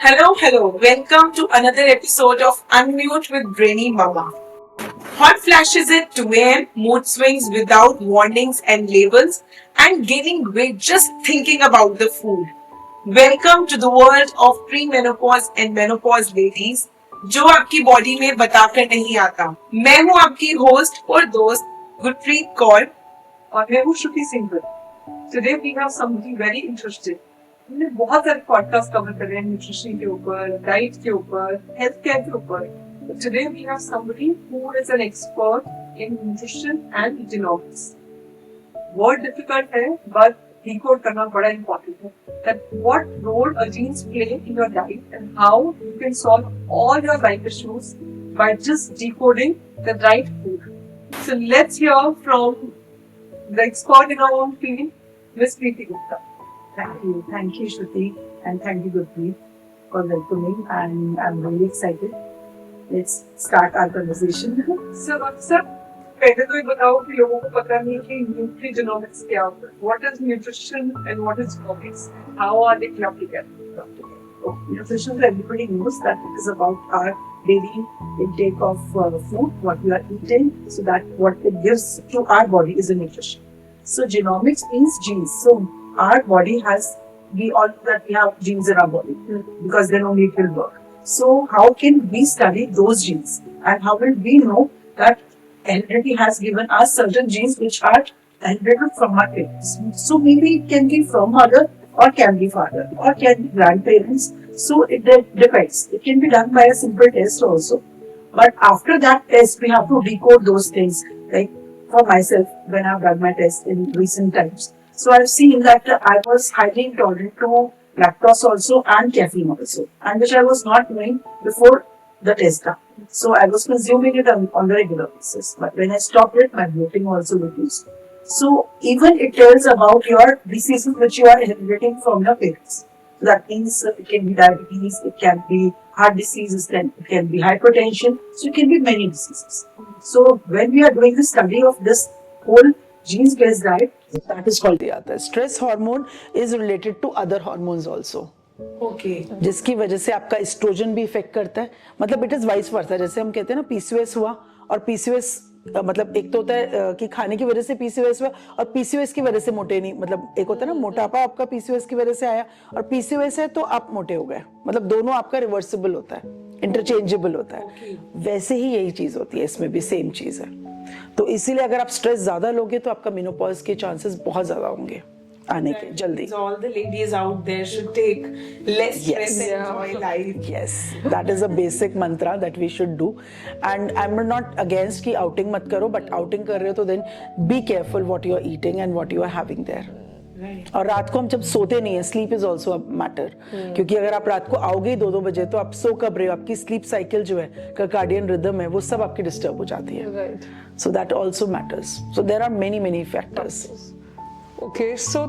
Hello. Welcome to another episode of Unmute with Brainy Mama. Hot flashes at 2 a.m., mood swings without warnings and labels, and gaining weight just thinking about the food. Welcome to the world of pre-menopause and menopause ladies, जो आपकी body में बताकर नहीं आता. मैं हूँ आपकी host और दोस्त गुरप्रीत कौर और मैं हूँ श्रुति Singh. Today we have something very interesting. हमने बहुत सारे पॉडकास्ट कवर कर रहे हैं न्यूट्रिशन के ऊपर, डाइट के ऊपर, हेल्थ केयर के ऊपर. Today we have somebody who is an expert in nutrition and genomics. बहुत difficult है, but decode करना बड़ा important है. That what role a genes play in your diet and how you can solve all your life issues by just decoding the right food. So let's hear from the expert in our own field, Ms. Preeti Gupta. Thank you, Shruti, and thank you, Gurpreet, for welcoming. And I'm really excited. Let's start our conversation. Sir पहले तो ये बताओ कि लोगों को पता नहीं कि न्यूट्रीजेनोमिक्स क्या होता है. What is nutrition and what is genomics? How are they clubbed together? Nutrition, everybody knows that it is about our daily intake of food, what we are eating, so that what it gives to our body is a nutrition. So genomics means genes. So our body has, we all know that we have genes in our body because then only it will work. So how can we study those genes and how will we know that heredity has given us certain genes which are inherited from our parents? So maybe it can be from mother or can be father or can be grandparents. So it depends. It can be done by a simple test also. But after that test, we have to decode those things. Like for myself, when I've done my test in recent times, so I've seen that I was highly intolerant to lactose also and caffeine also, and which I was not doing before the test done. So I was consuming it on the regular basis. But when I stopped it, my bloating also reduced. So even it tells about your diseases which you are inheriting from your parents. So that means it can be diabetes, it can be heart diseases, then it can be hypertension. So it can be many diseases. So when we are doing the study of this whole genes-based diet, that is called आता है. Stress hormone is related to other hormones also. Okay. जिसकी वजह से आपका oestrogen भी effect करता है. मतलब इट इज वाइस वर्सा. जैसे हम कहते हैं ना पीसीओएस हुआ और पीसीओएस मतलब एक तो होता है कि खाने की वजह से पीसीओएस हुआ और पीसीओएस की वजह से मोटे नहीं. मतलब एक होता है ना मोटापा आपका पीसीओएस की वजह से आया और पीसीओएस है तो आप मोटे हो गए. मतलब दोनों आपका रिवर्सिबल होता है, इंटरचेंजेबल होता है. वैसे ही यही चीज होती है, इसमें भी सेम चीज है. तो इसीलिए अगर आप स्ट्रेस ज्यादा लोगे तो आपका मेनोपॉज के चांसेस बहुत ज्यादा होंगे आने के जल्दी. All the ladies out there should take less stress and enjoy life. Yes, that is a basic mantra that we should do. And I'm not against कि outing मत करो, but outing कर रहे हो तो then be careful what you are eating and what you are having there. और रात को हम जब सोते नहीं है, sleep is also a matter. क्योंकि अगर आप रात को आओगे 2-2 बजे तो आप सो कब रहे हो, आपकी स्लीप साइकिल जो है, कार्डियन रिदम है, वो सब आपकी डिस्टर्ब हो जाती है. So that also matters. So there are many factors. Okay, so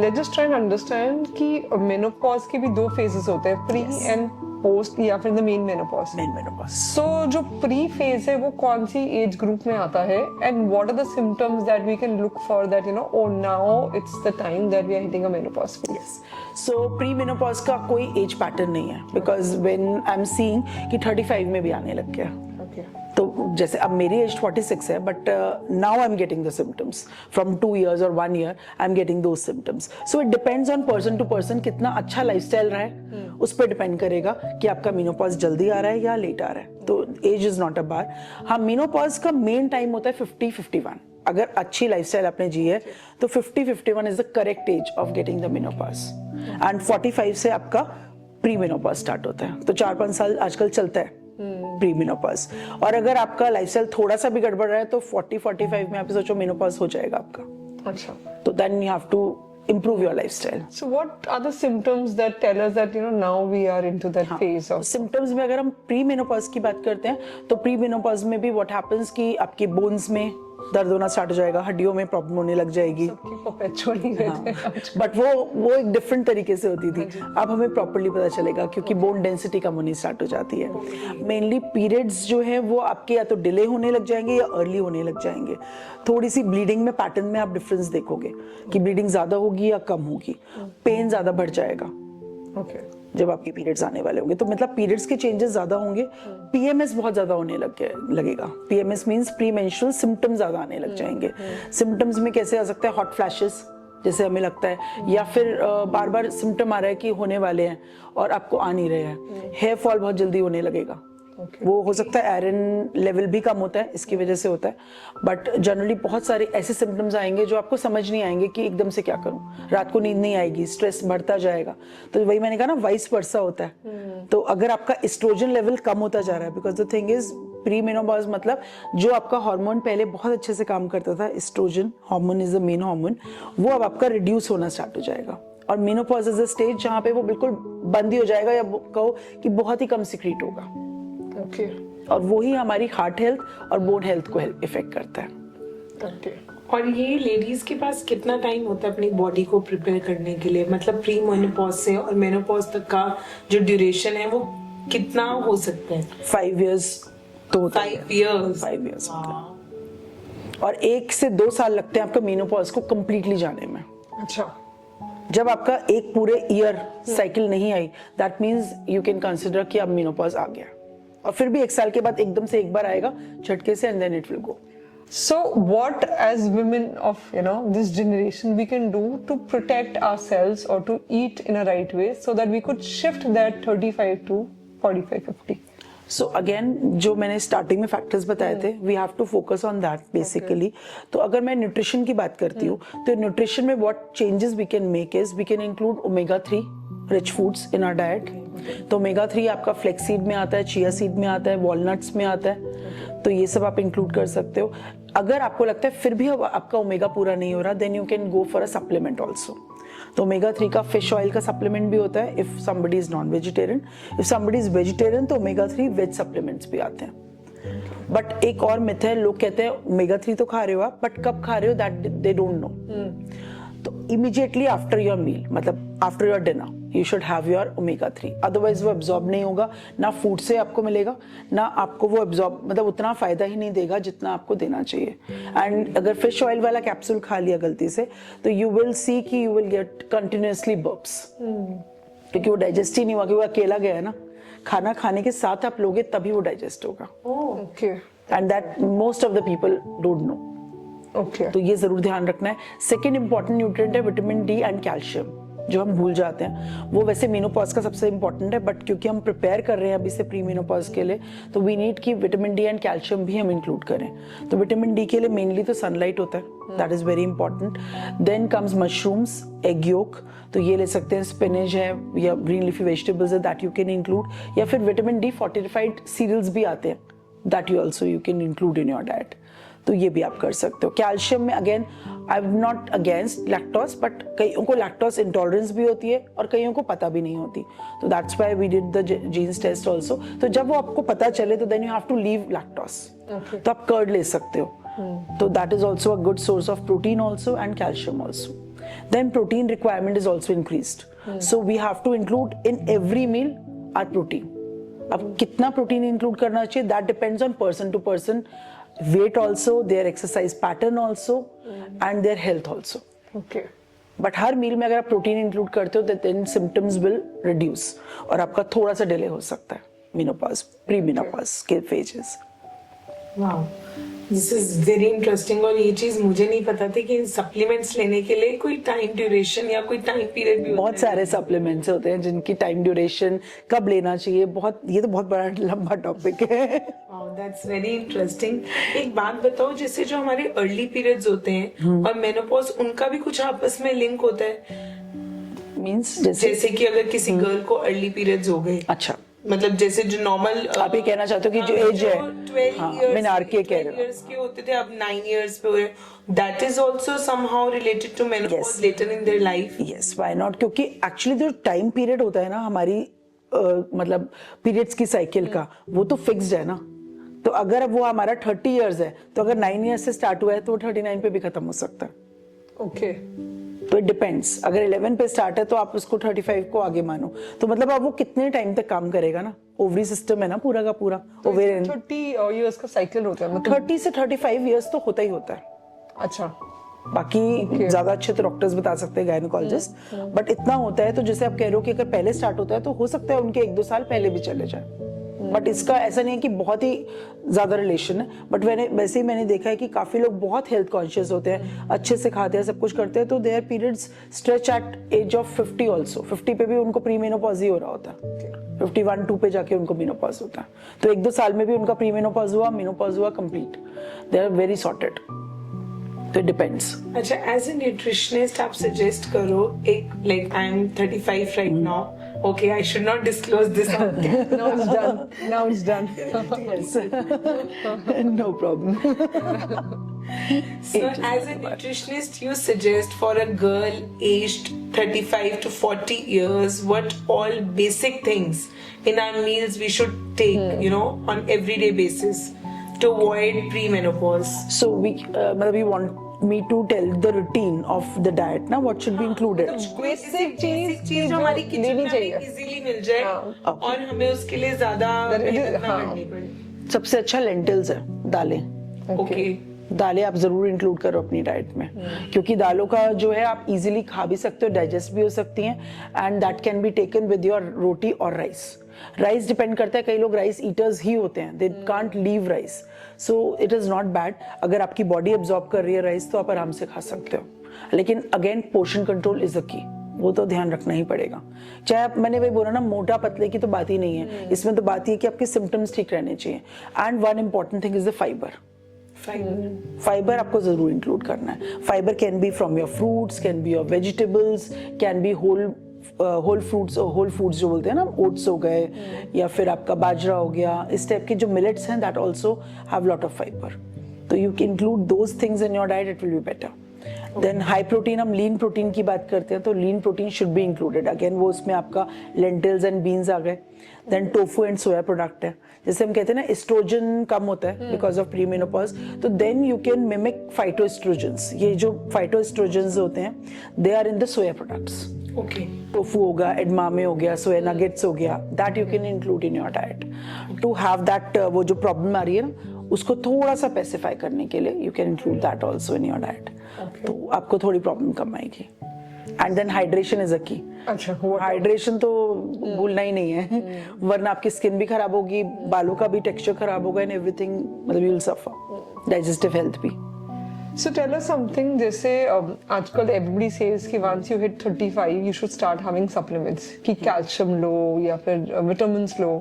let's just try and understand कि menopause के भी 2 phases होते हैं, pre and post या फिर the main menopause. Main menopause. So जो pre phase है वो कौन सी age group में आता है and what are the symptoms that we can look for that you know oh now it's the time that we are hitting a menopause phase. Yes. So pre-menopause का कोई as pattern नहीं है because when I am seeing कि 35 में भी आने लग गया. Okay. तो जैसे अब मेरी एज 46 है but now I am getting the symptoms from 2 years और 1 year I am getting those symptoms. So it depends on person to person कितना अच्छा लाइफस्टाइल रहा है उस पर डिपेंड करेगा कि आपका मेनोपॉज जल्दी आ रहा है या लेट आ रहा है. तो एज इज नॉट अ बार. हाँ, मेनोपॉज का मेन टाइम होता है 50-51. अगर अच्छी लाइफस्टाइल आपने जी है तो 50-51 is the correct age of getting the menopause. And 45 से आपका प्री मेनोपॉज स्टार्ट होता है. तो 4-5 साल आजकल चलता है प्री मेनोपॉज. और अगर आपका लाइफस्टाइल थोड़ा सा भी गड़बड़ रहा है तो 40-45 में आप सोचो मेनोपॉज हो जाएगा आपका. अच्छा. तो then you have to improve your lifestyle. So what are the symptoms that tell us that you know now we are into that phase of symptoms में अगर हम प्री मेनोपॉज की बात करते हैं तो प्री मेनोपॉज में भी व्हाट हैपेंस कि आपके बोन्स में दर्द होना स्टार्ट हो जाएगा, हड्डियों में प्रॉब्लम होने लग जाएगी. perpetually रहते हैं. बट वो एक डिफरेंट तरीके से होती थी. अब हमें प्रॉपर्ली पता चलेगा क्योंकि बोन डेंसिटी कम होनी स्टार्ट हो जाती है. मेनली पीरियड्स जो है वो आपके या तो डिले होने लग जाएंगे या अर्ली होने लग जाएंगे. थोड़ी सी ब्लीडिंग में पैटर्न में आप डिफरेंस देखोगे कि ब्लीडिंग ज्यादा होगी या कम होगी. पेन ज्यादा बढ़ जाएगा Okay. जब आपके पीरियड्स आने वाले होंगे, तो मतलब पीरियड्स के चेंजेस ज्यादा होंगे, पीएमएस बहुत ज्यादा होने लगेगा। PMS means pre menstrual symptoms ज्यादा आने लग जाएंगे। सिम्टम्स में कैसे आ सकता है, हॉट फ्लैशेस जैसे हमें लगता है, या फिर बार बार सिम्टम आ रहा है कि होने वाले हैं और आपको आ नहीं रहे हैं। हेयर फॉल बहुत जल्दी होने लगेगा। Okay. वो हो सकता है आयरन लेवल भी कम होता है, इसकी वजह से होता है। बट जनरली बहुत सारे ऐसे सिम्टम्स आएंगे जो आपको समझ नहीं आएंगे कि एकदम से क्या करूं, रात को नींद नहीं आएगी, स्ट्रेस बढ़ता जाएगा। तो वही मैंने कहा ना, वाइस वर्सा होता है। तो अगर आपका एस्ट्रोजन लेवल कम होता जा रहा है, because the thing is pre menopause मतलब जो आपका हार्मोन पहले बहुत अच्छे से काम करता था, estrogen hormone is the main hormone, वो अब आपका रिड्यूस होना स्टार्ट हो जाएगा। और मेनोपॉज इज अ स्टेज जहाँ पे वो बिल्कुल बंद ही हो जाएगा, या कहो कि बहुत ही कम सिक्रीट होगा। Okay. और वो ही हमारी हार्ट हेल्थ और बोन हेल्थ को इफेक्ट करता है। Okay. और ये लेडीज के पास कितना टाइम होता है अपनी बॉडी को प्रिपेयर करने के लिए, मतलब प्री मेनोपॉज से और मेनोपॉज तक का जो ड्यूरेशन है वो कितना हो सकता है? 5 years तो होता है। 5 years. 5 years होता है। और 1 से 2 साल लगते हैं आपका मेनोपॉज को कंप्लीटली जाने में। अच्छा। जब आपका एक पूरे ईयर साइकिल नहीं आई, that means you can consider कि अब मेनोपॉज आ गया। और फिर भी 1 साल के बाद एकदम से एक बार आएगा झटके से, and then it will go. So what as women of this generation we can do to protect ourselves or to eat in a right way so that we could shift that 35 to 45-50? So again जो मैंने starting में factors बताए थे, we have to focus on that basically. तो अगर मैं nutrition की बात करती हूँ, तो न्यूट्रिशन में what changes we can make is we can include omega 3 rich foods in our diet. तो ओमेगा 3 आपका फ्लेक्स सीड में आता है, चिया सीड में आता है, वॉलनट्स में आता है। तो ये सब आप इंक्लूड कर सकते हो। अगर आपको लगता है फिर भी आपका ओमेगा पूरा नहीं हो रहा, then you can go for a supplement also. तो ओमेगा 3 का फिश ऑयल का सप्लीमेंट भी होता है if somebody is non vegetarian. If somebody is vegetarian तो ओमेगा 3 वेज सप्लीमेंट्स भी आते हैं। बट एक और मिथ है, लोग कहते हैं ओमेगा 3 तो खा रहे हो आप, बट कब खा रहे हो दैट दे डोंट नो। तो इमीडिएटली आफ्टर योर मील, मतलब after your dinner, you should have your omega 3। Otherwise वो एब्जॉर्ब नहीं होगा, ना फूड से आपको मिलेगा, ना आपको वो एब्जॉर्ब मतलब उतना फायदा ही नहीं देगा जितना आपको देना चाहिए। एंड अगर फिश ऑयल वाला कैप्सूल खा लिया गलती से, तो यू विल सी कि यू विल गेट कंटिन्यूअसली बर्प्स, क्योंकि वो डाइजेस्ट ही नहीं हुआ, कि वो अकेला गया है ना। खाना खाने के साथ आप लोगे तभी वो डाइजेस्ट होगा। Okay. And that most of the people don't know. Okay. तो ये जरूर ध्यान रखना है। सेकेंड इंपॉर्टेंट न्यूट्रिएंट है विटामिन डी एंड कैल्शियम, जो हम भूल जाते हैं। वो वैसे मेनोपॉज का सबसे इंपॉर्टेंट है, बट क्योंकि हम प्रिपेयर कर रहे हैं अभी से प्री मेनोपॉज के लिए, तो वी नीड कि विटामिन डी एंड कैल्शियम भी हम इंक्लूड करें। तो विटामिन डी के लिए मेनली तो सनलाइट होता है, that is very important. Then comes mushrooms, egg yolk, तो ये ले सकते हैं। स्पिनच है या ग्रीन लीफी वेजिटेबल्स है, दैट यू कैन इंक्लूड। या फिर विटामिन डी फोर्टिफाइड सीरियल्स भी आते हैं, that you also you can include in your diet. तो ये भी आप कर सकते हो। कैल्शियम में again I am not against lactose, but कईयों को लैक्टोज इंटॉलरेंस भी होती है और कईयों को पता भी नहीं होती। तो that's why we did the genes test also. तो जब वो आपको पता चले, तो then you have to leave lactose. तो आप कर्ड ले सकते हो। तो that is also a good source of protein also and calcium also. Then protein requirement is also increased, so we have to include in every meal our protein. अब कितना protein include करना चाहिए, that depends on person to person, weight also, their exercise pattern also, and their health also. Okay. But हर meal में अगर आप protein include करते हो, देन सिम्टम्स विल रिड्यूस और आपका थोड़ा सा डिले हो सकता है मेनोपॉज, प्री मेनोपॉज के phases. Wow, this is very interesting. और ये चीज मुझे नहीं पता थी कि सप्लीमेंट्स लेने के लिए कोई टाइम ड्यूरेशन या कोई टाइम पीरियड भी बहुत सारे सप्लीमेंट्स होते हैं जिनकी टाइम ड्यूरेशन, कब लेना चाहिए, बहुत, ये तो बहुत बड़ा लंबा टॉपिक है। That's very interesting. एक बात बताओ, जैसे जो हमारे अर्ली पीरियड्स होते हैं और मेनोपॉज, उनका भी कुछ आपस में लिंक होता है? मींस जैसे कि अगर किसी गर्ल को अर्ली पीरियड्स हो गए, अच्छा, मतलब जैसे जो नॉर्मल, आप ये कहना चाहते हो कि जो एज है, 12 हाँ, years, मेनार्के कह रहे 12 years के होते थे, अब 9 years पे हो रहे, that is also somehow related to menopause Yes. later in their life. Yes, why not, क्योंकि एक्चुअली जो टाइम पीरियड होता है ना हमारी मतलब पीरियड्स की साइकिल का, वो तो फिक्स्ड है ना। तो अगर अब वो हमारा 30 इयर्स है, तो अगर 9 इयर्स से स्टार्ट हुआ है तो वो 39 पे भी खत्म हो सकता है। Okay. तो इट डिपेंड्स, अगर 11 पे स्टार्ट है तो आप उसको 35 को आगे मानो। तो मतलब अब वो कितने टाइम तक काम करेगा ना, ओवरी सिस्टम है ना पूरा का पूरा, ओवेरियन 30 years का साइकिल होता है मतलब। 30 से 35 इयर्स तो होता ही होता है। अच्छा। बाकी ज्यादा अच्छे तो डॉक्टर्स बता सकते हैं, गायनोकोलॉजिस्ट, बट इतना होता है। तो जैसे आप कह रहे हो कि अगर पहले स्टार्ट होता है तो हो सकता है उनके 1-2 साल पहले भी चले जाए, बट इसका ऐसा नहीं है कि बहुत ही ज्यादा रिलेशन है। बट वैसे ही मैंने देखा है कि काफी लोग बहुत हेल्थ कॉन्शियस होते हैं, अच्छे से खाते हैं, सब कुछ करते हैं, तो their periods stretch at age of 50 also. 50 पे भी उनको प्री मेनोपॉज ही हो रहा होता है, 51-2 पे जाके उनको मेनोपॉज होता है। तो 1-2 साल में भी उनका प्री मेनोपॉज हुआ, मेनोपॉज हुआ complete, they are very sorted. तो इट डिपेंड्स। अच्छा, एज ए न्यूट्रिशनिस्ट आप सजेस्ट करो एक, like I am 35 right now, okay, I should not disclose this on camera. Now it's done. Now it's done. Yes. No problem. So as a nutritionist, you suggest for a girl aged 35 to 40 years what all basic things in our meals we should take, you know, on everyday basis to avoid premenopause. So you want me to tell the routine of the diet ना, what should be included? Basic चीज जो हमारी kitchen लेनी में चाहिए। Easily मिल जाए और हमें उसके लिए ज्यादा मेहनत ना करनी पड़े। सबसे अच्छा लेंटिल्स है, दालें। ओके, दालें आप जरूर इंक्लूड करो अपनी डाइट में, क्योंकि दालों का जो है आप इजीली खा भी सकते हो, डाइजेस्ट भी हो सकती हैं, and that can be taken with your roti और राइस। राइस डिपेंड करता है, कई लोग राइस ईटर्स ही होते हैं, they can't leave rice, so it is not bad. अगर आपकी बॉडी एब्जॉर्ब कर रही है राइस तो आप आराम से खा सकते हो, लेकिन again portion control is the key, वो तो ध्यान रखना ही पड़ेगा। चाहे आप, मैंने वही बोला ना, मोटा पतले की तो बात ही नहीं है, इसमें तो बात ये कि आपके सिम्टम्स ठीक रहने चाहिए। And one important thing is the fibre. Fibre आपको जरूर इंक्लूड करना है। Fibre can be from your fruits, can be your vegetables, can be whole foods जो बोलते हैं ना, ओट्स हो गए या फिर आपका बाजरा हो गया, इस टाइप के जो मिलेट्स हैं, that also have lot of fibre. तो you can include those things in your diet, it will be better. Then high protein, हम लीन प्रोटीन की बात करते हैं तो lean protein should be included. Again वो उसमें आपका लेंटिल्स एंड बीन्स आ गए। Then tofu and soya product है, जैसे हम कहते हैं ना एस्ट्रोजन कम होता है बिकॉज ऑफ प्रीमेनोपॉज, तो then you can mimic phytoestrogens. ये जो फाइटोएस्ट्रोजेंस होते हैं they are in the soya products. Okay, tofu होगा, एडमामे हो गया, सोया नगेट्स हो गया, that you can include in your diet to have that. वो जो प्रॉब्लम आ रही है ना उसको थोड़ा सा पेसिफाई करने के लिए you can include that also in your diet, तो आपको थोड़ी प्रॉब्लम कम आएगी। And then hydration is a key. अच्छा, हाइड्रेशन तो भूलना ही नहीं है, वरना आपकी स्किन भी खराब होगी, बालों का भी टेक्सचर खराब होगा, एंड एवरीथिंग, मतलब you will suffer, digestive health भी। So tell us something, जैसे आजकल everybody says कि once you hit 35 you should start having supplements, कि कैल्शियम लो या फिर विटामिन्स लो,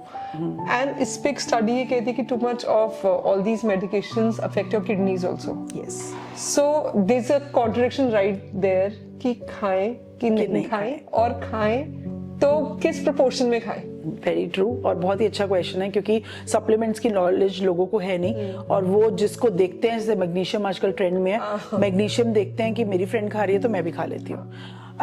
and इस पे एक स्टडी ये कहती है कि too much of all these medications affect your kidneys also. Yes. So there's a contradiction right there कि खाएं कि नहीं खाएं, और खाएं तो किस प्रोपोर्शन में खाएं? वेरी ट्रू, और बहुत ही अच्छा क्वेश्चन है, क्योंकि सप्लीमेंट्स की नॉलेज लोगों को है नहीं, और वो जिसको देखते हैं, जैसे मैग्नीशियम आजकल ट्रेंड में है, मैग्नीशियम देखते हैं कि मेरी फ्रेंड खा रही है तो मैं भी खा लेती हूँ,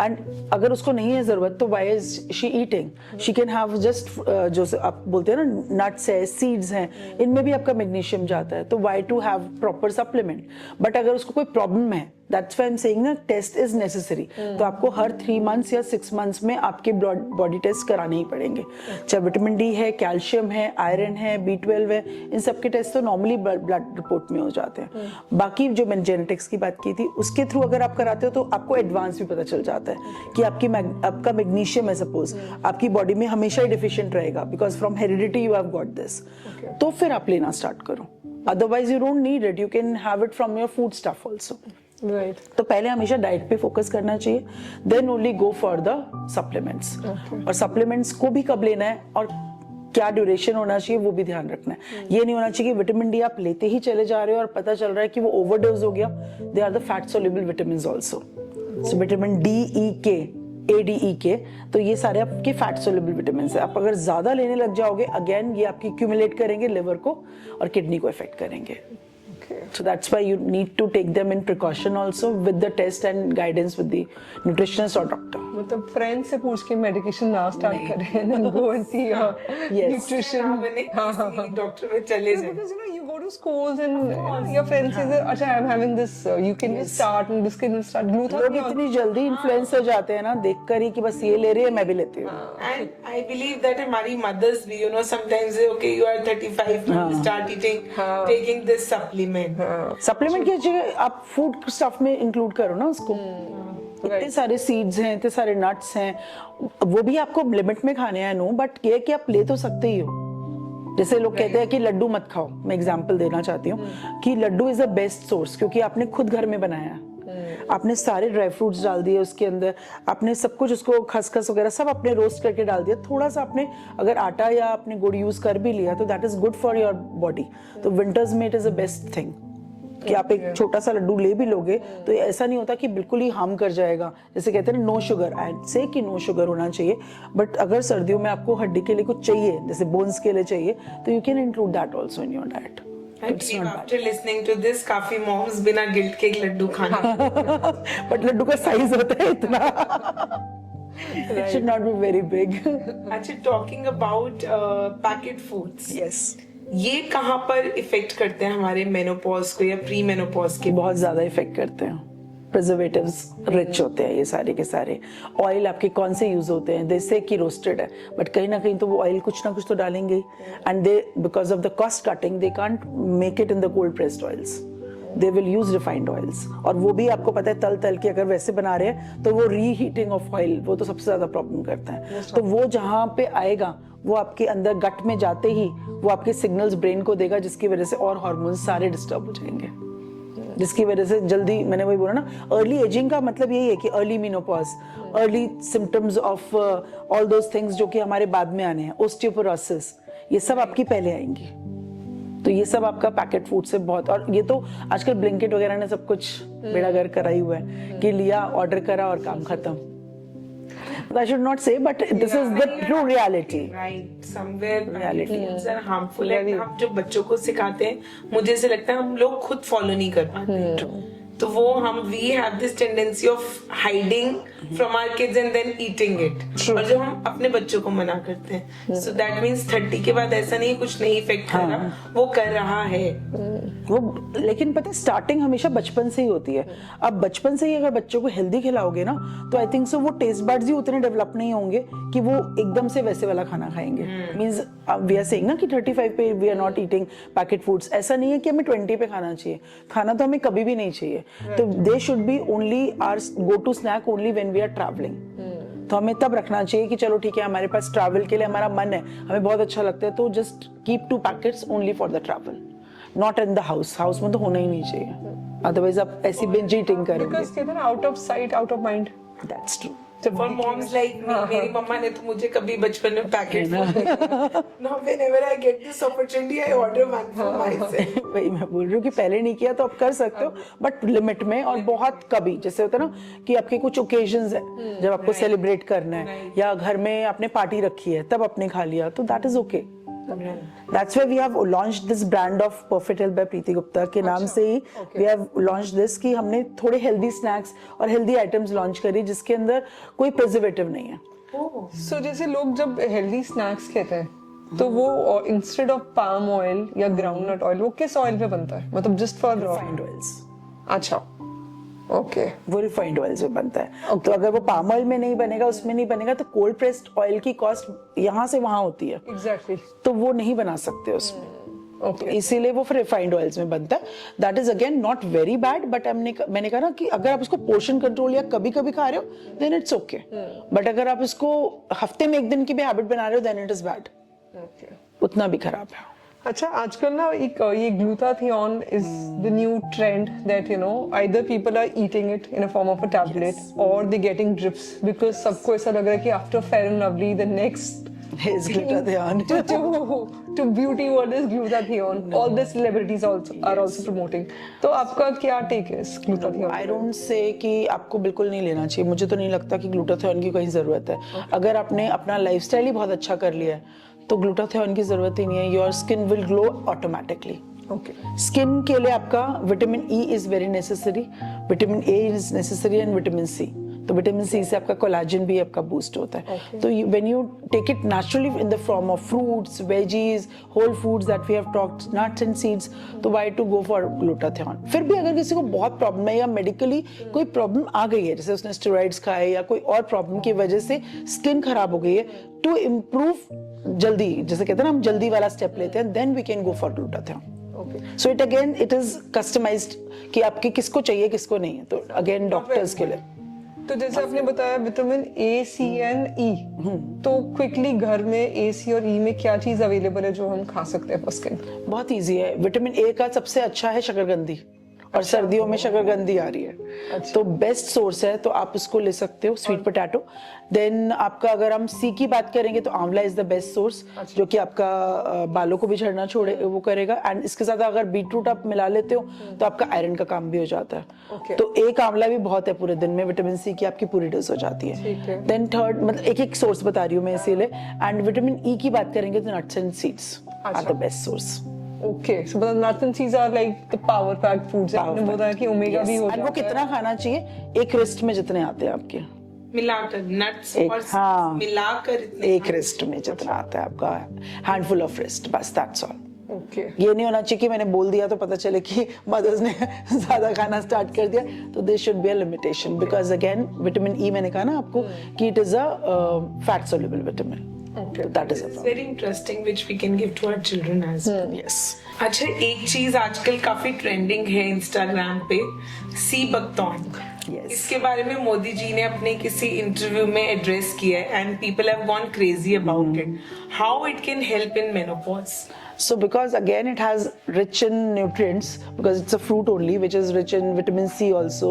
एंड अगर उसको नहीं है जरूरत तो why is she eating? She can have just, जो आप बोलते हैं ना, नट्स है, सीड्स हैं, इनमें भी आपका मैग्नीशियम जाता है, तो why to have proper supplement? But अगर उसको कोई प्रॉब्लम है, that's why I am saying ना, टेस्ट इज नेसेसरी, तो आपको हर 3 मंथ्स या 6 मंथ्स में आपके बॉडी टेस्ट कराने ही पड़ेंगे। चाहे विटामिन डी है, कैल्शियम है, आयरन है, B12 है, इन सब के टेस्ट तो नॉर्मली ब्लड रिपोर्ट में हो जाते हैं। बाकी जो मैंने जेनेटिक्स की बात की थी, उसके थ्रू अगर आप कराते हो तो आपको एडवांस भी पता चल जाता है कि आपका मैग्नीशियम है, सपोज आपकी बॉडी में हमेशा ही डिफिशिएंट रहेगा because from heredity you have got this, तो फिर आप लेना स्टार्ट करो, otherwise you don't need it, you can have it from your food stuff also. Right. तो पहले हमेशा डाइट पे फोकस करना चाहिए, then only go for the supplements. और सप्लीमेंट्स को भी कब लेना है और क्या ड्यूरेशन होना चाहिए वो भी ध्यान रखना है। ये नहीं होना चाहिए कि विटामिन डी आप लेते ही चले जा रहे हो और पता चल रहा है कि वो ओवरडोज हो गया। They are the fat soluble vitamin also, so vitamin D, E, K, ADEK, तो ये सारे आपके फैट सोल्यूबल विटामिन है। आप अगर ज्यादा लेने लग जाओगे, अगेन ये आपकी एक्यूमुलेट करेंगे लिवर को और किडनी को इफेक्ट करेंगे। So that's why you need to take them in precaution also with the test and guidance with the nutritionist or doctor. मतलब फ्रेंड से पूछ के मेडिकेशन ना स्टार्ट करें, and then go and see Yes. nutrition. Doctor में चले जाए। Because you know you go to to schools and your friends say that, "Acha, I'm having this. You can just start and this can start." लोग Glutathione. इतनी जल्दी influence हो जाते हैं ना देखकर ही कि बस ये ले रही है मैं भी लेती हूँ. And I believe that हमारी mothers भी, you know, sometimes say, okay, you are 35, now you start eating, taking this supplement. Supplement की जगह आप फूड स्टफ में इंक्लूड करो ना उसको. इतने सारे सीड्स हैं, इतने सारे नट्स हैं, वो भी आपको लिमिट में खाने हैं. नो, बट ये कि आप ले तो सकते ही हो. जैसे लोग कहते हैं कि लड्डू मत खाओ, मैं एग्जांपल देना चाहती हूँ कि laddoo is the best source, क्योंकि आपने खुद घर में बनाया है. आपने सारे ड्राई फ्रूट्स डाल दिए उसके अंदर, आपने सब कुछ उसको खसखस वगैरह सब आपने रोस्ट करके डाल दिया. थोड़ा सा आपने अगर आटा या आपने गुड़ यूज कर भी लिया तो that is good for your body. तो विंटर्स में it is the best thing कि आप एक छोटा सा लड्डू ले भी लोगे तो ऐसा नहीं होता कि बिल्कुल ही हार्म कर जाएगा. जैसे कहते हैं नो शुगर, आई से कि नो शुगर होना चाहिए, बट अगर सर्दियों में आपको हड्डी के लिए कुछ चाहिए, जैसे बोन्स के लिए चाहिए, तो you can include that also in your diet. I believe after listening to this, काफी moms बिना गिल्ट के एक लड्डू खाना. बट लड्डू का साइज होता है इतना. It should not be very big. अच्छा, talking about packet foods. Yes. ये कहाँ पर इफेक्ट करते हैं हमारे मेनोपॉज को या प्री मेनोपॉज के? बहुत ज्यादा इफेक्ट करते हैं. प्रिजर्वेटिव्स रिच होते हैं ये सारे के सारे. ऑयल आपके कौन से यूज होते हैं? जैसे कि रोस्टेड है, बट कहीं ना कहीं तो वो ऑयल कुछ ना कुछ तो डालेंगे ही. And they because of the cost cutting they can't make it in the cold pressed oils. They will use refined oils, और वो भी आपको पता है तल के अगर वैसे बना रहे हैं तो वो रीहीटिंग ऑफ ऑयल वो तो सबसे ज्यादा प्रॉब्लम करता है. तो वो जहाँ पे आएगा वो आपके अंदर गट में जाते ही वो आपके सिग्नल्स ब्रेन को देगा, जिसकी वजह से और हार्मोन्स सारे डिस्टर्ब हो जाएंगे, जिसकी वजह से जल्दी, मैंने वही बोला ना, अर्ली एजिंग का मतलब यही है कि early menopause, early symptoms of all those things जो कि हमारे बाद में आने हैं, ओस्टियोपोरोसिस, ये सब आपकी पहले आएंगी. तो ये सब आपका पैकेट फूड से बहुत, और ये तो आजकल ब्लिंकिट वगैरह ने सब कुछ बेड़ा गर्क करा ही हुआ है कि लिया, ऑर्डर करा और काम खत्म. I should not say, but this is the true reality. Right, somewhere Reality. foods are harmful. हम जो बच्चों को सिखाते हैं, मुझे ऐसे लगता है हम लोग खुद फॉलो नहीं कर पाते. तो वो हम we have this tendency of hiding from our kids and then eating it. और जब हम अपने बच्चों को मना करते हैं, so that means 30 के बाद ऐसा नहीं कुछ नहीं इफेक्ट कर रहा, वो कर रहा है. वो लेकिन पता है स्टार्टिंग हमेशा बचपन से ही होती है. अब बचपन से ही अगर बच्चों को हेल्दी खिलाओगे ना तो आई थिंक सो वो टेस्ट बड्स ही उतने डेवलप नहीं होंगे कि वो एकदम से वैसे वाला खाना खाएंगे. मींस वी आर सेइंग ना कि 35 पे we are not eating packet foods. ऐसा नहीं है कि हमें 20 पे खाना चाहिए. खाना तो हमें कभी भी नहीं चाहिए. तो they should be only our go to snack only when we are travelling. तो हमें तब रखना चाहिए कि चलो ठीक है, हमारे पास ट्रैवल के लिए हमारा मन है, हमें बहुत अच्छा लगता है, तो just keep 2 packets only for the travel, not in the house में तो होना ही नहीं चाहिए. अदरवाइज आप ऐसी बिंज ईटिंग करोगे. Because कहते हैं out of sight, out of mind. That's true. For moms like me, मेरी मम्मा ने तो मुझे कभी बचपन में packet Now whenever I get this opportunity, I order one for myself. वही मैं बोल रही हूँ कि पहले नहीं किया तो आप कर सकते हो, बट लिमिट में, और बहुत कभी. जैसे होता है ना कि आपके कुछ ओकेजन्स है जब आपको सेलिब्रेट करना है, या घर में आपने पार्टी रखी है तब आपने खा लिया, तो that is okay. That's why we have launched this brand of Perfect Health by Preeti Gupta के नाम से ही we have launched this कि हमने थोड़े healthy snacks और healthy items launch करी जिसके अंदर कोई preservative नहीं है. So जैसे लोग जब healthy snacks कहते हैं तो वो instead of palm oil या groundnut oil वो किस oil पे बनता है? मतलब just for Refined oils. अच्छा, ओके. वो रिफाइंड ऑयल से बनता है. तो अगर वो पाम ऑयल में नहीं बनेगा, उसमें नहीं बनेगा, तो कोल्ड प्रेस्ड ऑयल की कॉस्ट यहाँ से वहां होती है. Exactly. तो वो नहीं बना सकते उसमें. Okay. तो इसीलिए वो फिर रिफाइंड ऑयल्स में बनता है. That is again not very bad, but मैंने कहा ना कि अगर आप उसको पोर्शन कंट्रोल या कभी कभी खा रहे हो देन इट्स ओके. बट अगर आप इसको हफ्ते में 1 दिन की भी हैबिट बना रहे हो देन इट इज बैड. उतना भी खराब है. अच्छा, आजकल ना एक ये glutathione is the new trend that either people are eating it in a form of a tablet or they getting drips because सबको ऐसा लग रहा है कि after Fair and Lovely the next Is glutathione. to beauty world is glutathione. All the celebrities are also promoting. तो आपका क्या take है इस glutathione? I don't say कि आपको बिल्कुल नहीं लेना चाहिए. मुझे तो नहीं लगता कि ग्लूटाथियोन की कहीं जरूरत है. अगर आपने अपना लाइफस्टाइल ही बहुत अच्छा कर लिया है तो ग्लूटाथियोन की जरूरत ही नहीं है. Your skin will glow automatically. Okay. Skin के लिए आपका vitamin E is very necessary, vitamin A is necessary, and vitamin C. तो विटामिन सी से आपका कोलेजन भी आपका बूस्ट होता है। तो when you take it naturally in the form of fruits, veggies, whole foods that we have talked, nuts and seeds, तो why to go for glutathione. फिर भी अगर किसी को बहुत प्रॉब्लम है या मेडिकली कोई प्रॉब्लम आ गई है, जैसे उसने स्टेरॉइड्स खाए या कोई और प्रॉब्लम की वजह से स्किन खराब हो गई है, टू इम्प्रूव जल्दी, जैसे कहते हैं ना हम जल्दी वाला स्टेप लेते हैं, then we can go for glutathione. So it again it is customised कि आपके किसको चाहिए किसको नहीं है, तो अगेन डॉक्टर्स के लिए। तो जैसे आपने बताया विटामिन ए, सी एंड ई, तो क्विकली घर में ए, सी और ई में क्या चीज अवेलेबल है जो हम खा सकते हैं फॉर स्किन? बहुत इजी है। विटामिन ए का सबसे अच्छा है शकरकंदी, और सर्दियों में शकरकंदी आ रही है, तो बेस्ट सोर्स है, तो आप उसको ले सकते हो। Sweet potato. देन आपका अगर हम सी की बात करेंगे तो आंवला इज द बेस्ट सोर्स, जो कि आपका बालों को भी झड़ना छोड़े वो करेगा। एंड इसके साथ अगर बीटरूट आप मिला लेते हो तो आपका आयरन का काम भी हो जाता है। तो एक आंवला भी बहुत है पूरे दिन में, विटामिन सी की आपकी पूरी डोज हो जाती है। देन थर्ड, मतलब एक एक सोर्स बता रही हूँ मैं इसीलिए। एंड विटामिन ई की बात करेंगे तो nuts and seeds are the best source. Okay, so but nuts and seeds are like the power packed foods. आपने बोला कि ओमेगा भी हो और वो जाता है। कितना खाना चाहिए? एक रिस्ट में जितने आते हैं आपके, मिलाकर नट्स एक, और हाँ, मिलाकर इतने एक रिस्ट में जितना आता है आपका, हैंडफुल ऑफ रिस्ट, बस दैट्स ऑल। Okay. ये नहीं होना चाहिए कि मैंने बोल दिया तो पता चले कि मदर्स ने ज्यादा खाना स्टार्ट कर दिया, तो there should be a limitation, because again vitamin E मैंने कहा ना आपको कि it is a fat soluble vitamin, that is a very interesting which we can give to our children as well. Yes. अच्छा, एक चीज आजकल काफी ट्रेंडिंग है इंस्टाग्राम पे, सी बकथॉन। Yes. इसके बारे में मोदी जी ने अपने किसी इंटरव्यू में एड्रेस किया है and people have gone crazy about it. How it can help in menopause? So because again it has rich in nutrients, because it's a fruit only which is rich in vitamin C also,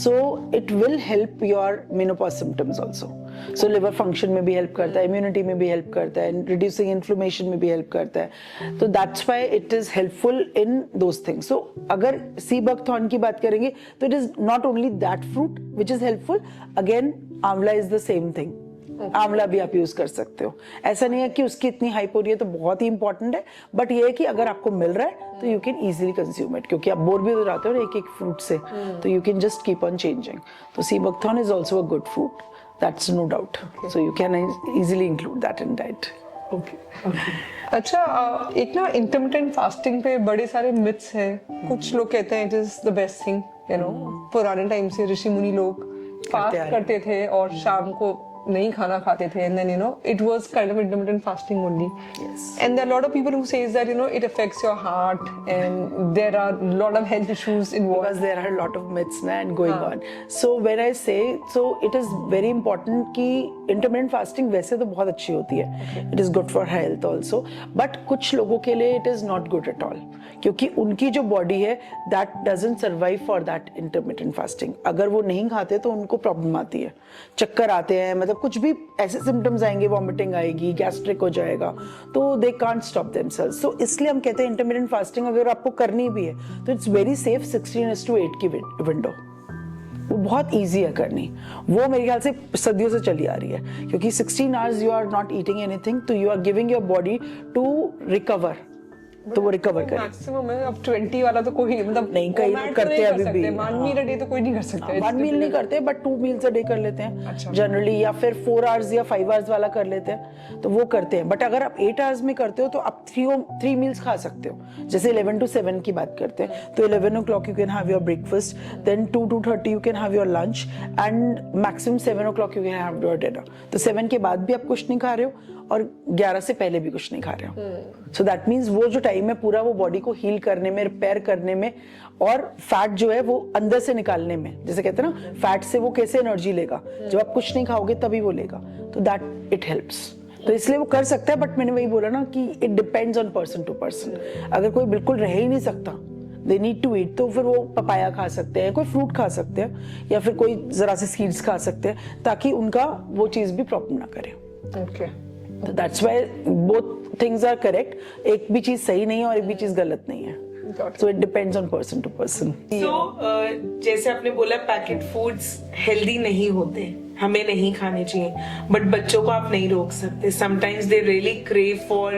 so it will help your menopause symptoms also. So liver function में भी help करता है, immunity में भी help करता है, reducing inflammation में भी help करता है, तो that's why it is helpful in those things. So अगर sea buckthorn की बात करेंगे तो it is not only that fruit which is helpful, again आंवला is the same thing. आंवला भी आप यूज कर सकते हो, ऐसा नहीं है कि उसकी इतनी हाइप हो रही है तो बहुत ही इंपॉर्टेंट है, बट ये है कि अगर आपको मिल रहा है तो you can easily consume it, क्योंकि आप बोर भी हो जाते हो एक एक फ्रूट से, तो you can just keep on changing. तो sea buckthorn is also a good fruit, that's no doubt, so you can easily include that in diet. अच्छा, एक ना इंटरमिटेंट फास्टिंग पे बड़े सारे मिथ्स हैं। कुछ लोग कहते हैं it is the best thing, you know, पुराने टाइम से ऋषि मुनि लोग फास्ट करते थे और शाम को नहीं खाना खाते थे, and then you know it was kind of intermittent fasting only. Yes. And there are a lot of people who says that you know it affects your heart and there are a lot of health issues involved. Because there are a lot of myths and going on. So when I say, so it is very important कि intermittent fasting वैसे तो बहुत अच्छी होती है, it is good for health also, but कुछ लोगों के लिए it is not good at all, क्योंकि उनकी जो बॉडी है that doesn't survive for that intermittent fasting. अगर वो नहीं खाते तो उनको प्रॉब्लम आती है, चक्कर आते हैं, मतलब कुछ भी ऐसे सिम्टम्स आएंगे, वॉमिटिंग आएगी, गैस्ट्रिक हो जाएगा, तो दे कांट स्टॉप देमसेल्व्स। सो इसलिए हम कहते हैं इंटरमिटेंट फास्टिंग अगर आपको करनी भी है तो इट्स वेरी सेफ, 16:8 की विंडो, वो बहुत ईजी है करनी, वो मेरे ख्याल से सदियों से चली आ रही है, क्योंकि 16 hours you are not eating anything, तो you are giving your body to recover, तो वो रिकवर करे। मैक्सिमम है, अब 20 वाला तो कोई मतलब नहीं, कई लोग करते हैं अभी भी, 1 मील अ डे तो कोई नहीं कर सकता। 1 मील नहीं करते बट 2 मील्स अ डे कर लेते हैं जनरली, या फिर 4 आवर्स या 5 आवर्स वाला कर लेते हैं, तो वो करते हैं। बट अगर आप 8 आवर्स में करते हो तो आप 3 मील्स खा सकते हो, जैसे 11 to 7 की बात करते हैं, तो 11 o'clock you can have your breakfast, then 2 to 2:30 you can have your lunch, and maximum 7 o'clock you can have your dinner. तो 7 के बाद भी आप कुछ नहीं खा रहे हो और 11 से पहले भी कुछ नहीं खा रहे हो, सो दैट मीन्स वो जो टाइम है पूरा वो बॉडी को हील करने में, रिपेयर करने में, और फैट जो है वो अंदर से निकालने में, जैसे कहते हैं ना फैट से वो कैसे एनर्जी लेगा, जब आप कुछ नहीं खाओगे तभी वो लेगा, तो दैट इट हेल्प्स। तो इसलिए वो कर सकता है, बट मैंने वही बोला ना कि it depends on person to person. अगर कोई बिल्कुल रह ही नहीं सकता, दे नीड टू ईट, तो फिर वो पपाया खा सकते हैं, कोई फ्रूट खा सकते हैं, या फिर कोई जरा से सीड्स खा सकते हैं, ताकि उनका वो चीज भी प्रॉब्लम ना करे। ओके, तो that's why both things are correct, एक भी चीज सही नहीं है और एक भी चीज गलत नहीं है, so it depends on person to person. So जैसे आपने बोला पैकेट फूड्स हेल्दी नहीं होते, हमें नहीं खाने चाहिए, बट बच्चों को आप नहीं रोक सकते. Sometimes they really crave for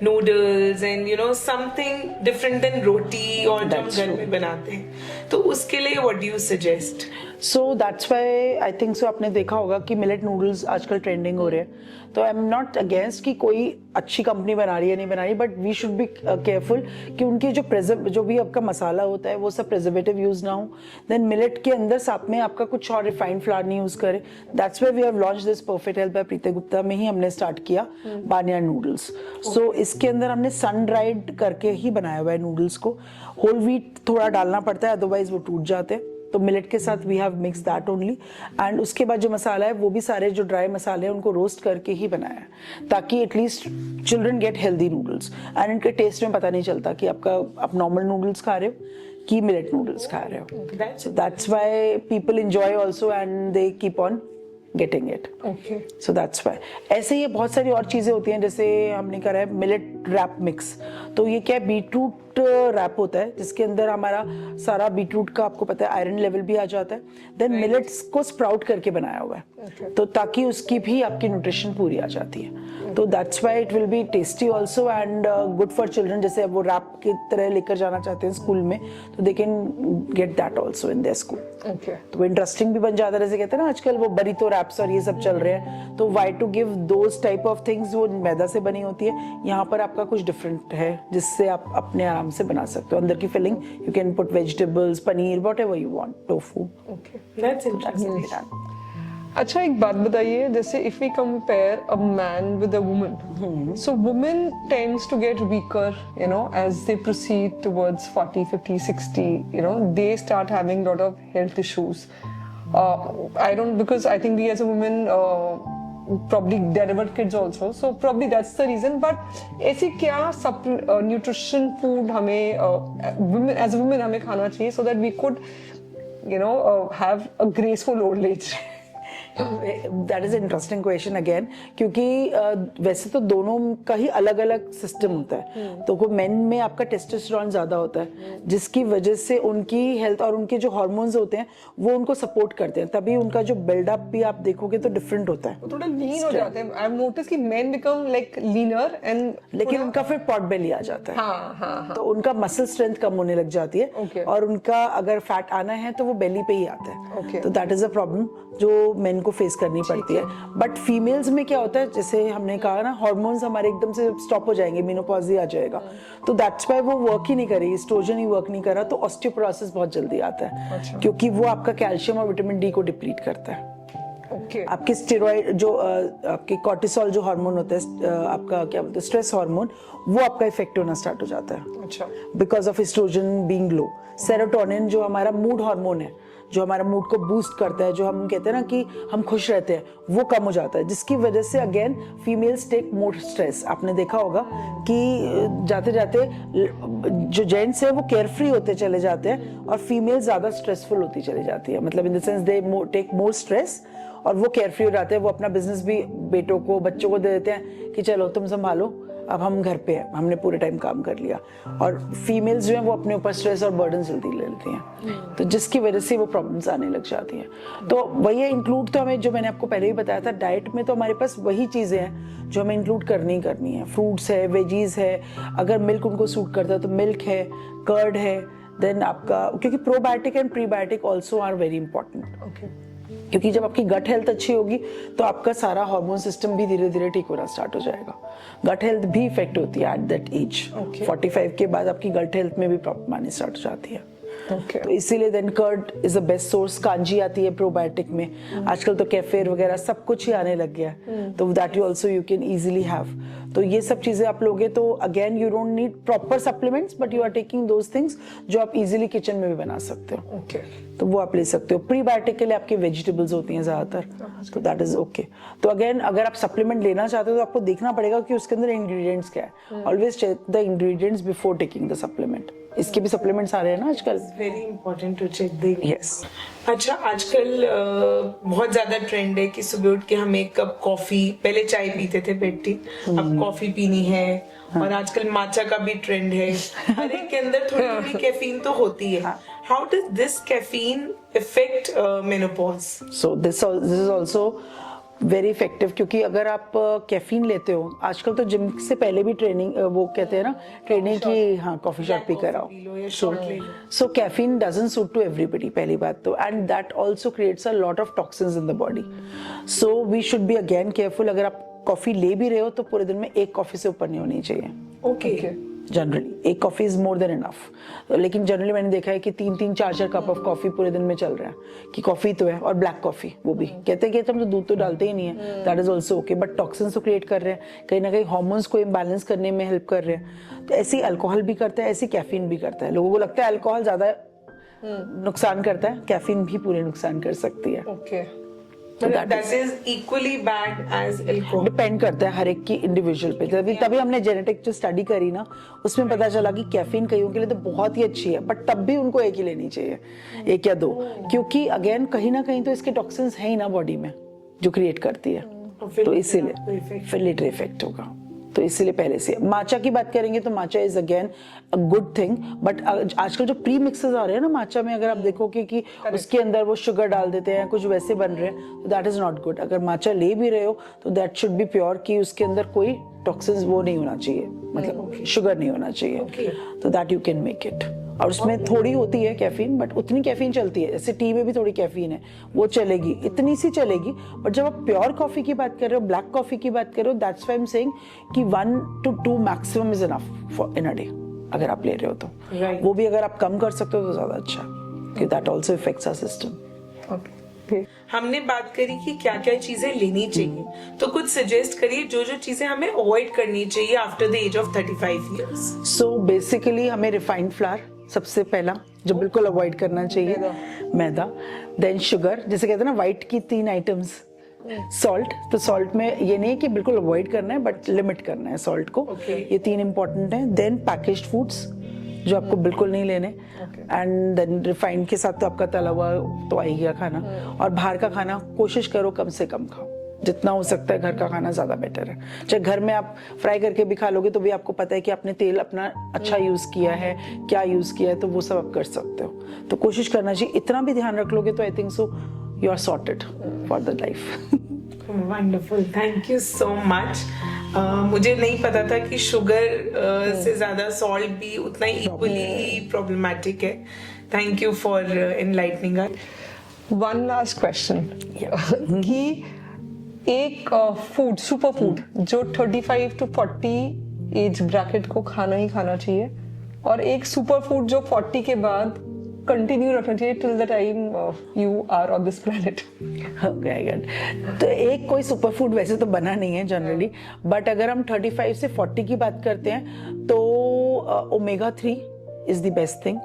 noodles and you know something different then roti और जो हम That's घर true. में बनाते हैं. तो उसके लिए what do you suggest? So that's why I think सो आपने देखा होगा कि मिलेट नूडल्स आजकल ट्रेंडिंग हो रहे हैं. तो आई एम नॉट अगेंस्ट कि कोई अच्छी कंपनी बना रही है नहीं बना रही, but we should be careful कि उनकी जो भी आपका मसाला होता है वो सब प्रिजर्वेटिव यूज ना हो. देन मिलेट के अंदर साथ में आपका कुछ और रिफाइंड फ्लावर नहीं यूज करे. That's why we have launch this perfect health by Preeti Gupta में ही हमने स्टार्ट किया बार्नयार्ड नूडल्स. सो इसके अंदर हमने सन ड्राइड करके ही बनाया हुआ है नूडल्स को. होल व्हीट थोड़ा डालना पड़ता है, अदरवाइज वो टूट जाते हैं. तो मिलेट के साथ we have mix that only. And उसके बाद जो मसाला है वो भी सारे जो ड्राई मसाले हैं उनको रोस्ट करके ही बनाया है, ताकि at least children gate healthy noodles. And इनके टेस्ट में पता नहीं चलता कि आप नॉर्मल नूडल्स खा रहे हो कि मिलेट नूडल्स खा रहे हो. So that's why people enjoy also and they keep on getting it. Okay. So that's why. ऐसे ही बहुत सारी और चीजें होती हैं, जैसे हमने करा है मिलेट रैप मिक्स. तो ये क्या है, बीटरूट रैप होता है जिसके अंदर हमारा सारा बीटरूट का आपको पता है आयरन लेवल भी आ जाता है. देन मिलेट्स को स्प्राउट करके बनाया हुआ है. तो ताकि उसकी भी आपकी न्यूट्रिशन पूरी आ जाती है. तो that's why it will B tasty also and good for children. जैसे अब वो रैप की तरह लेकर जाना चाहते हैं स्कूल में, तो they can get that also in their school. Okay. तो वो इंटरेस्टिंग भी बन जाता है. जैसे कहते हैं ना आजकल वो बरीतो रैप्स और ये सब चल रहे हैं, तो why to give those type of things. वो मैदा से बनी होती है, यहाँ पर आपका कुछ डिफरेंट है जिससे आप अपने आराम से बना सकते हो. अंदर की filling you can put vegetables, paneer, whatever you want, tofu. Okay. That's interesting. अच्छा, एक बात बताइए, जैसे if we compare a man with a woman, so women tends to get weaker, you know, as they proceed towards 40, 50, 60, you know, they start having lot of health issues. I don't, because I think we as a woman probably deliver kids also, so probably that's the reason. But ऐसी क्या nutrition food हमें women as a women हमें खाना चाहिए so that we could, you know, have a graceful old age? That is interesting question again, क्योंकि वैसे तो दोनों का ही अलग अलग सिस्टम होता है. तो वो मेन में आपका टेस्टोस्टेरोन ज्यादा होता है, जिसकी वजह से उनकी हेल्थ और उनके जो हार्मोन्स होते हैं वो उनको सपोर्ट करते हैं, तभी उनका जो बिल्डअप भी आप देखोगे तो डिफरेंट होता है. थोड़ा लीन हो जाते हैं. आई हैव नोटिस कि main become like linear and, लेकिन उनका फिर पॉट बेली आ जाता है. हाँ. तो उनका मसल स्ट्रेंथ कम होने लग जाती है. Okay. और उनका अगर फैट आना है तो वो बेली पे ही आता है. Okay. तो दैट इज अ प्रॉब्लम जो मेन को फेस करनी पड़ती है. बट फीमेल्स में क्या होता है, जैसे हमने कहा ना, हार्मोन्स हमारे एकदम से स्टॉप हो जाएंगे, मेनोपॉज ही आ जाएगा. तो दैट्स व्हाई वो वर्क ही नहीं करेगी, एस्ट्रोजन ही वर्क नहीं कर रहा, तो ऑस्टियोपोरोसिस बहुत जल्दी आता है. अच्छा. क्योंकि वो आपका कैल्शियम और विटामिन डी को डिप्लीट करता है. Okay. आपके स्टेरॉइड जो आपके कॉर्टिसोल जो हार्मोन होता है, आपका क्या बोलते हैं, स्ट्रेस हार्मोन, वो आपका इफेक्ट होना स्टार्ट हो जाता है. अच्छा. Because of oestrogen being low. Serotonin जो हमारा मूड हार्मोन है, जो हमारा मूड को बूस्ट करता है, जो हम कहते हैं ना कि हम खुश रहते हैं, वो कम हो जाता है, जिसकी वजह से again females take more stress. आपने देखा होगा कि जाते जाते जो जेंट्स है वो केयरफ्री होते चले जाते हैं और फीमेल ज्यादा स्ट्रेसफुल होती चली जाती है. मतलब in the sense they take more stress और वो केयरफ्री हो जाते हैं. वो अपना बिजनेस भी बेटों को, बच्चों को दे देते हैं कि चलो तुम संभालो, अब हम घर पे हैं, हमने पूरे टाइम काम कर लिया. और फीमेल्स जो हैं वो अपने ऊपर स्ट्रेस और बर्डन जल्दी ले लेती हैं, तो जिसकी वजह से वो प्रॉब्लम्स आने लग जाती हैं. तो वही इंक्लूड तो हमें, जो मैंने आपको पहले भी बताया था, डाइट में तो हमारे पास वही चीज़ें हैं जो हमें इंक्लूड करनी ही करनी है. फ्रूट्स है, वेजीज है, अगर मिल्क उनको सूट करता है तो मिल्क है, कर्ड है. देन आपका, क्योंकि probiotic and prebiotic also are very important. Okay. क्योंकि जब आपकी गट हेल्थ अच्छी होगी तो आपका सारा हार्मोन सिस्टम भी धीरे धीरे ठीक होना स्टार्ट हो जाएगा. गट हेल्थ भी इफेक्ट होती है एट दैट एज. Okay. 45 के बाद आपकी गट हेल्थ में भी प्रॉब्लम आनी स्टार्ट हो जाती है. Okay. तो इसीलिए then curd is the best source. कांजी आती है प्रोबायोटिक में. आजकल तो कैफेर वगैरह सब कुछ ही आने लग गया है, तो that you also you can easily have. तो ये सब चीजें आप लोगे तो again you don't need proper supplements, but you are taking those things जो आप इजीली किचन में भी बना सकते हो. Okay. तो वो आप ले सकते हो. प्रीबायोटिक के लिए आपकी वेजिटेबल्स होती हैं ज्यादातर, तो दैट इज ओके. तो अगेन अगर आप सप्लीमेंट लेना चाहते हो तो आपको देखना पड़ेगा कि उसके अंदर इंग्रेडिएंट्स क्या है. Always check the ingredients before taking the supplement. इसके भी सप्लीमेंट्स आ रहे हैं ना आजकल. Very important to check the. Yes. अच्छा, आजकल बहुत ज्यादा ट्रेंड है कि सुबह उठ के हम एक कप कॉफी, पहले चाय पीते थे बेटी, अब कॉफी पीनी है. और आजकल माचा का भी ट्रेंड है. हर एक के अंदर थोड़ी थोड़ी कैफीन तो होती है. how does this caffeine affect menopause? So this is also very effective, क्योंकि अगर आप कैफीन लेते हो, आजकल तो जिम से पहले भी ट्रेनिंग वो कहते हैं ना, ट्रेनिंग की, हाँ कॉफी शॉट पी कर आओ. So caffeine doesn't suit to everybody, पहली बात तो, and that also creates a lot of toxins in the body. So we should be again careful. अगर आप कॉफी ले भी रहे हो तो पूरे दिन में एक कॉफी से ऊपर नहीं होनी चाहिए. Okay. जनरली एक coffee is more than enough. लेकिन जनरली मैंने देखा है कि 3-4 कप ऑफ कॉफी पूरे दिन में चल रहा है कि कॉफी तो है, और ब्लैक कॉफी वो भी कहते हैं कि हम तो दूध तो डालते ही नहीं है, that is also okay, but toxins तो क्रिएट कर रहे हैं, कहीं ना कहीं हार्मोन्स को इम्बैलेंस करने में हेल्प कर रहे हैं. तो ऐसी अल्कोहल भी करता है, ऐसी कैफीन भी करता है. लोगों को लगता है अल्कोहल ज्यादा नुकसान करता है, कैफीन भी पूरे नुकसान कर सकती है. Okay. that is equally bad as alcohol. Depend करता है हर एक की इंडिविजुअल पे. तभी हमने जेनेटिक जो स्टडी करी ना, उसमें पता चला कि कैफीन कईयों के लिए तो बहुत ही अच्छी है, बट तब भी उनको एक ही लेनी चाहिए, एक या दो, क्योंकि अगेन कहीं ना कहीं तो इसके टॉक्सिन्स हैं ही ना बॉडी में जो क्रिएट करती है, तो इसीलिए फिर लेटर इफेक्ट होगा. तो इसीलिए पहले से. माचा की बात करेंगे तो matcha is again a good thing, but आजकल जो प्री मिक्सेस आ रहे हैं ना माचा में, अगर आप देखोगे कि उसके अंदर वो शुगर डाल देते हैं, कुछ वैसे बन रहे हैं, तो दैट इज नॉट गुड. अगर माचा ले भी रहे हो तो दैट शुड बी प्योर, कि उसके अंदर कोई टॉक्सिन्स वो नहीं होना चाहिए, मतलब शुगर नहीं होना चाहिए, तो that you can make it. और उसमें थोड़ी होती है कैफीन, बट उतनी कैफीन चलती है, जैसे टी में भी थोड़ी कैफीन है, वो चलेगी, इतनी सी चलेगी. बट जब आप प्योर कॉफी की बात कर रहे हो, ब्लैक कॉफी की बात कर रहे हो, that's why I am saying कि 1 to 2 maximum is enough for in a day, अगर आप ले रहे हो तो. Right. वो भी अगर आप कम कर सकते हो तो ज्यादा अच्छा, कि that also affects our system. Okay. हमने बात करी कि क्या क्या चीजें लेनी चाहिए, तो कुछ सजेस्ट करिए जो जो चीजें हमें अवॉइड करनी चाहिए after the age of 35 years. So basically हमें रिफाइंड फ्लावर सबसे पहला जो बिल्कुल अवॉइड करना चाहिए, मैदा. देन शुगर, जैसे कहते हैं ना व्हाइट की 3 आइटम्स. सॉल्ट, तो सॉल्ट में ये नहीं है कि बिल्कुल अवॉइड करना है, बट लिमिट करना है सॉल्ट को. ये 3 इंपॉर्टेंट है. देन पैकेज्ड फूड्स जो आपको बिल्कुल नहीं लेने, एंड देन रिफाइंड के साथ तो आपका तला हुआ तो आ ही गया खाना. और बाहर का खाना कोशिश करो कम से कम खाओ, जितना हो सकता है घर का खाना ज्यादा बेटर है. चाहे घर में आप फ्राई करके भी खा लोगे तो भी आपको पता है कि आपने तेल अपना अच्छा यूज किया है, क्या यूज किया है, तो वो सब आप कर सकते हो. तो कोशिश करना चाहिए, इतना भी ध्यान रख लोगे तो I think so you are sorted for the life. Wonderful, thank you so much. मुझे नहीं पता था कि शुगर से ज्यादा सॉल्ट भी उतना ही इक्वली प्रॉब्लमेटिक है. Thank you for enlightening us. One last question. कि एक फूड, सुपर फूड जो 35 to 40 एज ब्रैकेट को खाना ही खाना चाहिए, और एक सुपर फूड जो 40 के बाद कंटिन्यू रखना चाहिए till the time you are on this planet. तो एक कोई सुपर फूड वैसे तो बना नहीं है जनरली, बट अगर हम 35 से 40 की बात करते हैं तो omega 3 is the best thing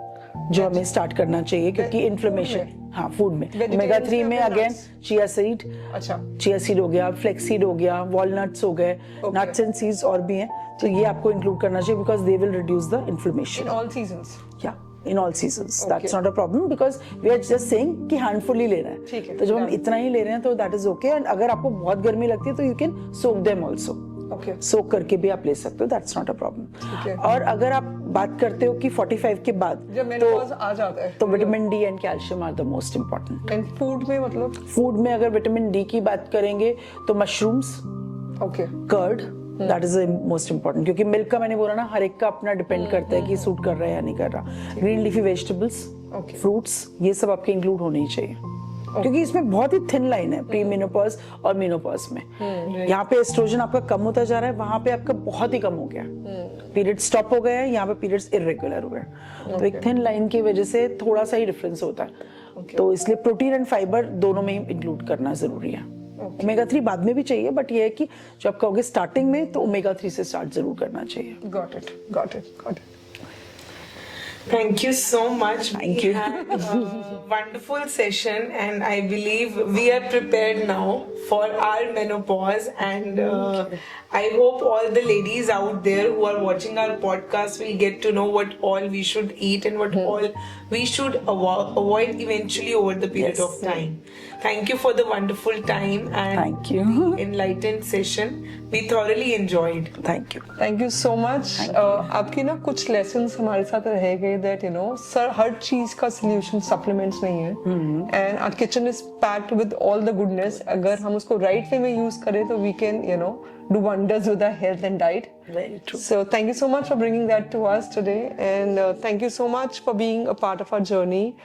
जो हमें स्टार्ट करना चाहिए, क्योंकि इन्फ्लेमेशन, हाँ फूड में ओमेगा 3 में अगेन चिया सीड, अच्छा चिया सीड हो गया, फ्लेक्स सीड हो गया, वॉलनट्स हो गए, नट्स एंड सीड्स और भी हैं, तो ये आपको इंक्लूड करना चाहिए because they will reduce the inflammation in all seasons. या in all seasons. That's not a problem because we are just saying कि handful ही लेना है. ठीक है, तो जब हम इतना ही ले रहे हैं तो that is okay. And अगर आपको बहुत गर्मी लगती है तो you can soak them also. Okay. सोक करके भी आप ले सकते हो, that's not a problem. ठीक है. और अगर आप बात करते हो कि 45 के बाद जब मेनोपॉज आ जाता है तो vitamin D and calcium are the most important. And food में मतलब फूड में अगर विटामिन डी की बात करेंगे तो mushrooms, okay curd, that is most important, क्योंकि मिल्क का मैंने बोला ना हर एक का अपना डिपेंड करता है कि सूट कर रहा है या नहीं कर रहा. ग्रीन लीफी वेजिटेबल्स, फ्रूट्स, ये सब आपके इंक्लूड होने ही चाहिए, क्योंकि इसमें बहुत ही थिन लाइन है प्री मेनोपॉज और मेनोपॉज में. यहाँ पे एस्ट्रोजन आपका कम होता जा रहा है, वहां पे आपका बहुत ही कम हो गया, पीरियड स्टॉप हो गए हैं, यहाँ पे पीरियड्स इरेगुलर हो गए. तो एक थिन लाइन की वजह से थोड़ा सा ही डिफरेंस होता है. तो इसलिए प्रोटीन एंड फाइबर दोनों में ही इंक्लूड करना जरूरी है. ओमेगा 3 बाद में भी चाहिए, बट ये है कि जब आप कहोगे स्टार्टिंग में तो ओमेगा 3 से स्टार्ट जरूर करना चाहिए. Got it got it got it. Thank you so much. Thank We you. had a wonderful session, and I believe we are prepared now for our menopause. And I hope all the ladies out there who are watching our podcast will get to know what all we should eat and what all we should avoid eventually over the period of time. Thank you for the wonderful time and Thank you. enlightened session. We thoroughly enjoyed. Thank you. Thank you so much. आपकी ना कुछ lessons हमारे साथ रह गए that sir हर चीज का solution supplements नहीं है, and our kitchen is packed with all the goodness. अगर हम उसको right way में use करें तो we can do wonders with our health and diet. Very true. So thank you so much for bringing that to us today, and thank you so much for being a part of our journey.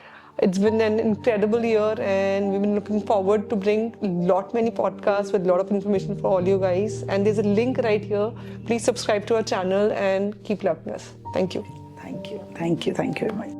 It's been an incredible year, and we've been looking forward to bring many podcasts with a lot of information for all you guys. And there's a link right here. Please subscribe to our channel and keep loving us. Thank you. Thank you. Thank you. Thank you very much.